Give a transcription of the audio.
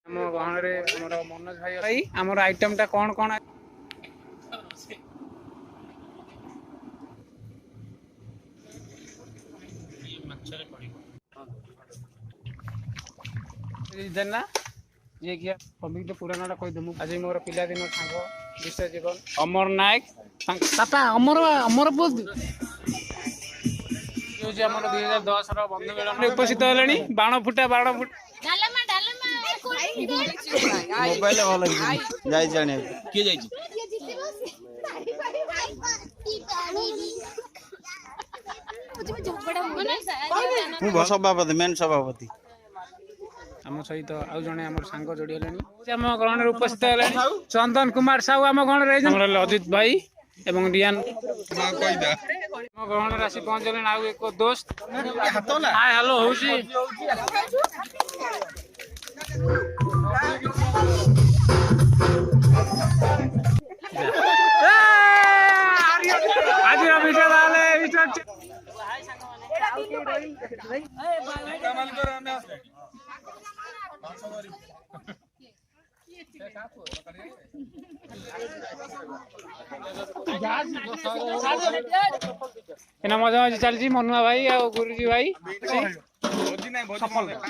ଆମ ଗହଣରେ ଆମର ମନୋଜ ଭାଇ ଆମର ଆଇଟମ ଟା କଣ କଣ ଦେନା ଯିଏ କି ପବିତ୍ର ପୁରାଣଟା କହିଦେମୁ ଆଜି ମୋର ପିଲାଦିନ ସାଙ୍ଗ ବିଶ୍ୱ ଜୀବନ ଅମର ନାୟକ ବାପା ଅମର ହେଉଛି ଆମର 2010 ର ବନ୍ଧୁ ମିଳନ ଉପସ୍ଥିତ ହେଲେଣି ବାଣ ଫୁଟା ମୋବାଇଲ ଭଲ ଯାଇଛି ଆଣିବାକୁ କିଏ ଯାଇଛି ମୁଁ ସଭାପତି ମେନ୍ ସଭାପତି ଆମ ସହିତ ଆଉ ଜଣେ ଆମର ସାଙ୍ଗ ଯୋଡି ହେଲେଣି ଆମ ଗ୍ରହଣରେ ଉପସ୍ଥିତ ହେଲେଣି ଚନ୍ଦନ କୁମାର ସାହୁ ଆମ ଗ୍ରହଣରେ ଆମର ଅଜିତ ଭାଇ ଏବଂ ରିୟାନ ଆମ ଗ୍ରହଣରେ ଆସି ପହଞ୍ଚିଲେଣି ଆଉ ଏକ ଦୋସ୍ତ ହାय ହ୍ୟାଲୋ ହଉଛି ଆଜିର ବିଜୟ ତାହେଲେ ମଜା ମଜି ଚାଲିଛି ମନୁଆ ଭାଇ ଆଉ ଗୁରୁଜୀ ଭାଇ